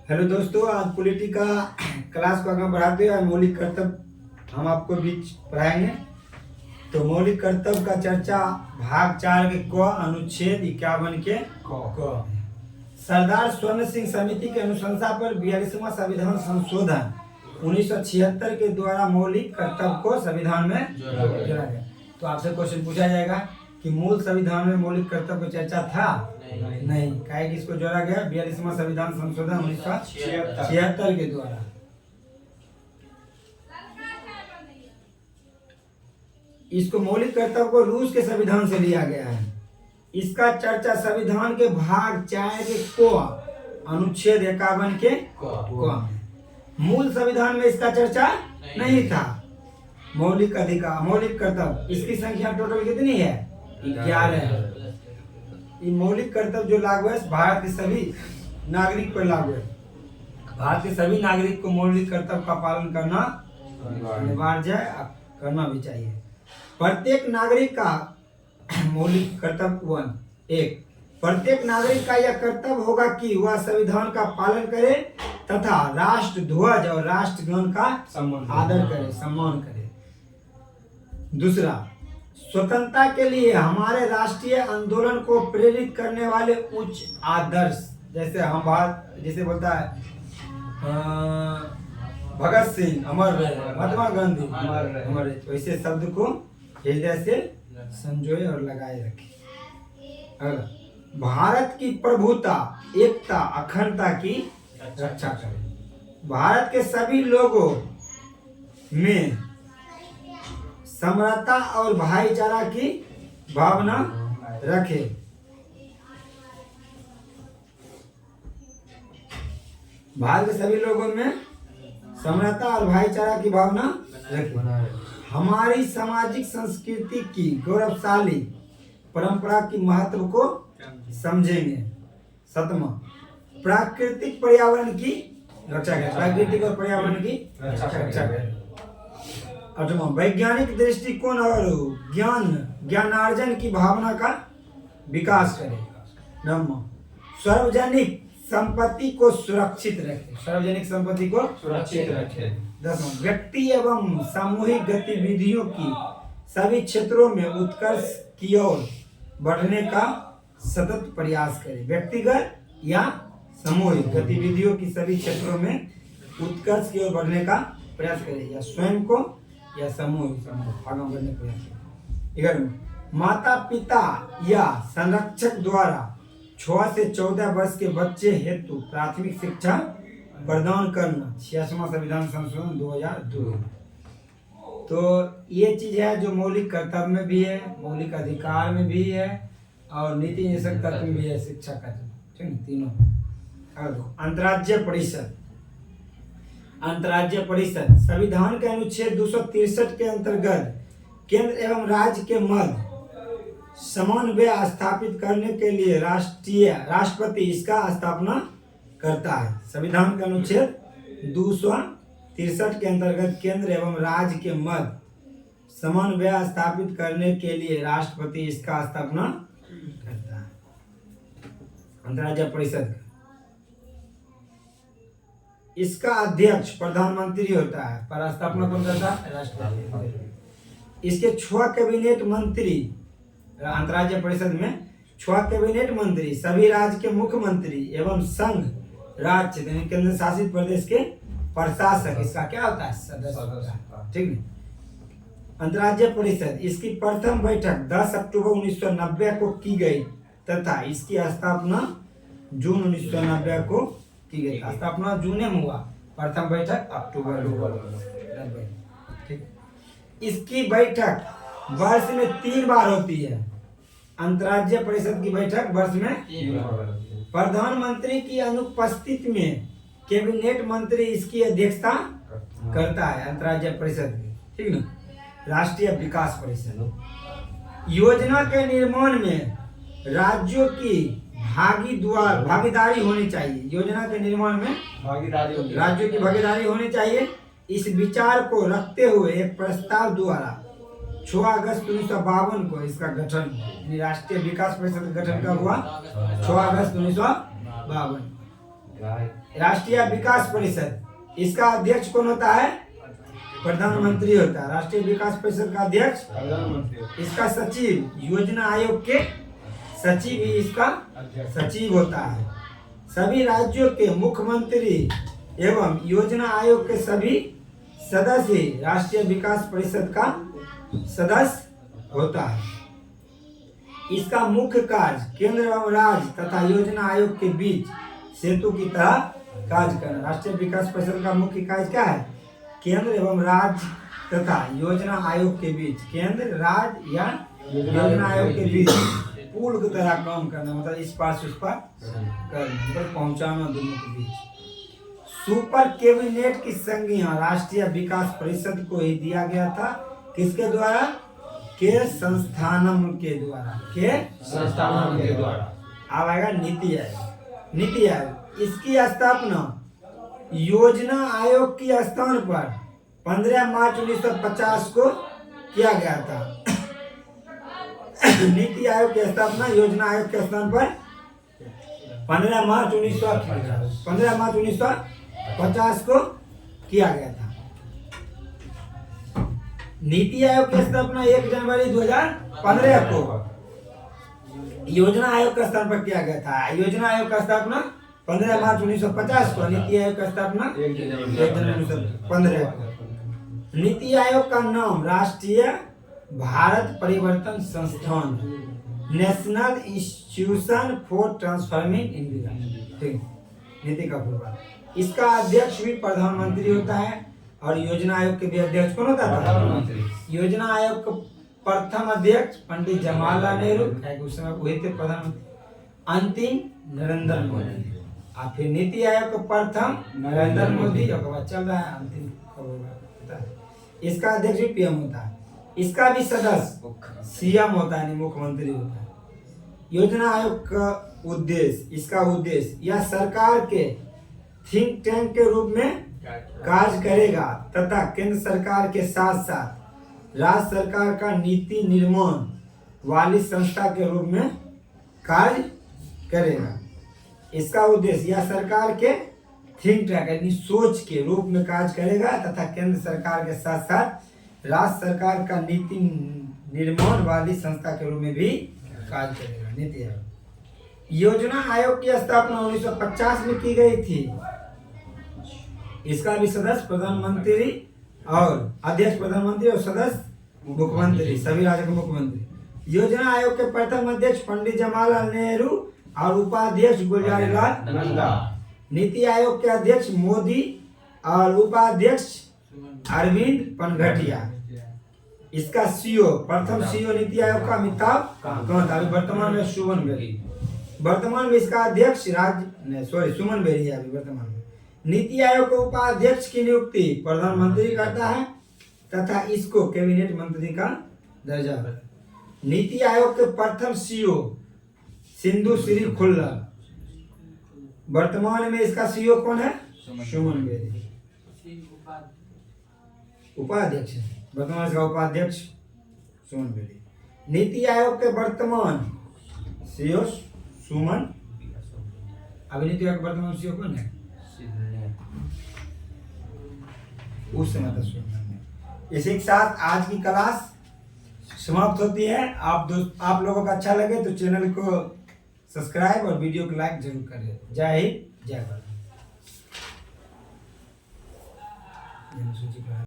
Hello दोस्तों, आज polity का क्लास को आगे बढ़ाते हुए मौलिक कर्तव्य हम आपको बीच पढ़ाएंगे। तो मौलिक कर्तव्य का चर्चा भाग 4 के क अनुच्छेद 51 के क। सरदार स्वर्ण सिंह समिति के अनुशंसा पर 42वां संविधान संशोधन 1976 के द्वारा मौलिक कर्तव्य को संविधान में जोड़ा गया। तो आपसे क्वेश्चन पूछा जाएगा कि मूल संविधान में मौलिक कर्तव्य की चर्चा था? नहीं। काहे कि इसको जोड़ा गया 42वां संविधान संशोधन 1976 के द्वारा। इसको मौलिक कर्तव्य को रूस के संविधान से लिया गया है। इसका चर्चा संविधान के भाग 4 के क अनुच्छेद 51 के क। मूल संविधान में इसका चर्चा नहीं था। मौलिक अधिकार, मौलिक कर्तव्य, इसकी संख्या टोटल कितनी है? 11 है। ये मौलिक कर्तव्य जो लागू है भारत के सभी नागरिक पर लागू है। भारत के सभी नागरिक को मौलिक कर्तव्य का पालन करना अनिवार्य है, करना भी चाहिए। प्रत्येक नागरिक का मौलिक कर्तव्य 1, प्रत्येक नागरिक का यह कर्तव्य होगा कि वह संविधान का पालन करे तथा राष्ट्र ध्वज और राष्ट्रगान का आदर करे, सम्मान करे। दूसरा, स्वतंत्रता के लिए हमारे राष्ट्रीय आंदोलन को प्रेरित करने वाले उच्च आदर्श, जैसे हम बात जैसे बोलता है भगत सिंह अमर रहे, महात्मा गांधी अमर रहे, वैसे शब्द को हृदय से संजोए और लगाए रखे। भारत की प्रभुता, एकता, अखंडता की रक्षा करें। भारत के सभी लोगों में समरसता और भाईचारा की भावना रखे। भारत के सभी लोगों में समरसता और भाईचारा की भावना रखे। हमारी सामाजिक संस्कृति की गौरवशाली परंपरा की महत्व को समझेंगे। 7वां, प्राकृतिक पर्यावरण की रक्षा करें। प्राकृतिक और पर्यावरण की रक्षा करें। 8वां, वैज्ञानिक दृष्टिकोण और ज्ञानार्जन की भावना का विकास करें। 9वां, सार्वजनिक संपत्ति को सुरक्षित रखें। सार्वजनिक संपत्ति को सुरक्षित रखें। 10वां, व्यक्ति एवं सामूहिक गतिविधियों की सभी क्षेत्रों में उत्कर्ष की ओर बढ़ने का सतत प्रयास करें। व्यक्तिगत या सामूहिक गतिविधियों की सभी क्षेत्रों में उत्कर्ष की ओर बढ़ने का प्रयास करें, या स्वयं को या सामूहिक आगे बढ़ने का प्रयास करें। 11वां, माता पिता या संरक्षक द्वारा 6 से 14 वर्ष के बच्चे हेतु प्राथमिक शिक्षा प्रदान करना। 86वां संविधान संशोधन 2002। तो ये चीज है जो मौलिक कर्तव्य में भी है, मौलिक अधिकार में भी है और नीति निषेध तत्व में भी है, शिक्षा का, ठीक है, तीनों। अंतर्राज्यीय परिषद, अंतर्राज्यीय परिषद संविधान के अनुच्छेद 263 के अंतर्गत केंद्र एवं राज्य के मध्य समन्वय स्थापित करने के लिए राष्ट्रपति इसका स्थापना करता है। संविधान के अनुच्छेद 263 के अंतर्गत केंद्र एवं राज्य के मध्य समन्वय स्थापित करने के लिए राष्ट्रपति इसका स्थापना करता है। अंतर्राज्यीय परिषद, इसका अध्यक्ष प्रधानमंत्री होता है, पर स्थापना कौन करता है? राष्ट्रपति। इसके 6 कैबिनेट मंत्री, अंतर्राज्यीय परिषद में 6 कैबिनेट मंत्री, सभी राज्य के मुख्यमंत्री एवं संघ राज्य केंद्र शासित प्रदेश के प्रशासक, इसका क्या होता है? सदस्य होता है, ठीक है। अंतर्राज्यीय परिषद, इसकी प्रथम बैठक 10 अक्टूबर 1990 को की गई तथा इसकी स्थापना जून 1990 को की गई। स्थापना जून में हुआ, प्रथम बैठक अक्टूबर 1990, ठीक। इसकी बैठक वर्ष में 3 बार होती है। अंतर्राज्यीय परिषद की बैठक वर्ष में 3 बार होती है। प्रधानमंत्री की अनुपस्थिति में कैबिनेट मंत्री इसकी अध्यक्षता करता है, अंतर्राज्यीय परिषद की, ठीक ना। राष्ट्रीय विकास परिषद, योजना के निर्माण में राज्यों की भागीदारी होनी चाहिए। योजना के निर्माण में राज्यों की भागीदारी होनी चाहिए। इस विचार को रखते हुए एक प्रस्ताव द्वारा 6 अगस्त 1952 को इसका गठन, राष्ट्रीय विकास परिषद का गठन कब हुआ? 6 अगस्त 1952। राष्ट्रीय विकास परिषद, इसका अध्यक्ष कौन होता है? प्रधानमंत्री होता है। राष्ट्रीय विकास परिषद का अध्यक्ष प्रधानमंत्री। इसका सचिव, योजना आयोग के सचिव ही इसका सचिव होता है। सभी राज्यों के मुख्यमंत्री एवं योजना आयोग के सभी सदस्य राष्ट्रीय विकास परिषद का सदस्य होता है। इसका मुख्य कार्य केंद्र एवं राज्य तथा योजना आयोग के बीच सेतु की तरह कार्य करना। राष्ट्रीय विकास परिषद का मुख्य कार्य क्या है? केंद्र एवं राज्य तथा योजना आयोग के बीच, केंद्र राज्य या योजना आयोग के बीच पुल की तरह काम करना, मतलब इस पार से उस पार करना, मतलब पहुंचाना दोनों के बीच। सुपर कैबिनेट की संज्ञा राष्ट्रीय विकास परिषद को ही दिया गया था। किसके द्वारा? के संस्थानम के द्वारा। के संस्थानम के द्वारा। अब आएगा नीति आयोग। नीति आयोग, इसकी स्थापना योजना आयोग की स्थान पर 15 मार्च 1950 को किया गया था। नीति आयोग की स्थापना योजना आयोग के स्थान पर 15 मार्च 1950 को किया गया था। नीति आयोग की स्थापना 1 जनवरी 2015 को योजना आयोग के स्थान पर किया गया था। योजना आयोग का स्थापना 15 मार्च 1950 को, नीति आयोग का स्थापना 1 जनवरी 1915 को। नीति आयोग का नाम राष्ट्रीय भारत परिवर्तन संस्थान, national institution for transforming India, ठीक, नीति का पूरा। इसका अध्यक्ष भी प्रधानमंत्री होता है और योजना आयोग के भी अध्यक्ष कौन होता था? योजना आयोग का प्रथम अध्यक्ष पंडित जवाहरलाल नेहरू, उस समय वही थे प्रधानमंत्री। अंतिम नरेंद्र मोदी। और फिर नीति आयोग का प्रथम नरेंद्र मोदी, चल रहा है अंतिम कब होगा। इसका अध्यक्ष भी पीएम होता है। इसका भी सदस्य सीएम होता है, मुख्यमंत्री होता है। योजना आयोग का उद्देश्य, इसका उद्देश्य यह सरकार के थिंक टैंक के रूप में कार्य करेगा तथा केंद्र सरकार के साथ साथ राज्य सरकार का नीति निर्माण वाली संस्था के रूप में कार्य करेगा। इसका उद्देश्य यह सरकार के थिंक टैंक यानी सोच के रूप में कार्य करेगा तथा केंद्र सरकार के साथ साथ राज्य सरकार का नीति निर्माण वाली संस्था के रूप में भी कार्य करेगा। नीति आयोग। योजना आयोग की स्थापना 1950 में की गई थी। इसका भी सदस्य प्रधानमंत्री और अध्यक्ष प्रधानमंत्री और सदस्य मुख्यमंत्री, सभी राज्यों के मुख्यमंत्री। योजना आयोग के प्रथम अध्यक्ष पंडित जवाहरलाल नेहरू और उपाध्यक्ष गुलजारीलाल नंदा। नीति आयोग के अध्यक्ष मोदी और उपाध्यक्ष अरविंद पनघटिया। इसका सीईओ, प्रथम सीईओ नीति आयोग का अमिताभ कांत, अभी वर्तमान में सुमन बेरी। वर्तमान में इसका अध्यक्ष सुमन बेरी है अभी वर्तमान में। नीति आयोग के उपाध्यक्ष की नियुक्ति प्रधानमंत्री करता है तथा इसको कैबिनेट मंत्री का दर्जा है। नीति आयोग के प्रथम सीईओ सिंधु श्री खुल्ला। वर्तमान में इसका सीईओ कौन है? सुमन बेरी। उपाध्यक्ष है वर्तमान इसका उपाध्यक्ष सुमन बेरी। नीति आयोग के वर्तमान सीईओ सुमन। अभी नीति आयोग वर्तमान सीईओ कौन है? उस समय तक सुमन। इसी के साथ आज की क्लास समाप्त होती है। आप लोगों को अच्छा लगे तो चैनल को सब्सक्राइब और वीडियो को लाइक जरूर करें। जय हिंद, जय भारत।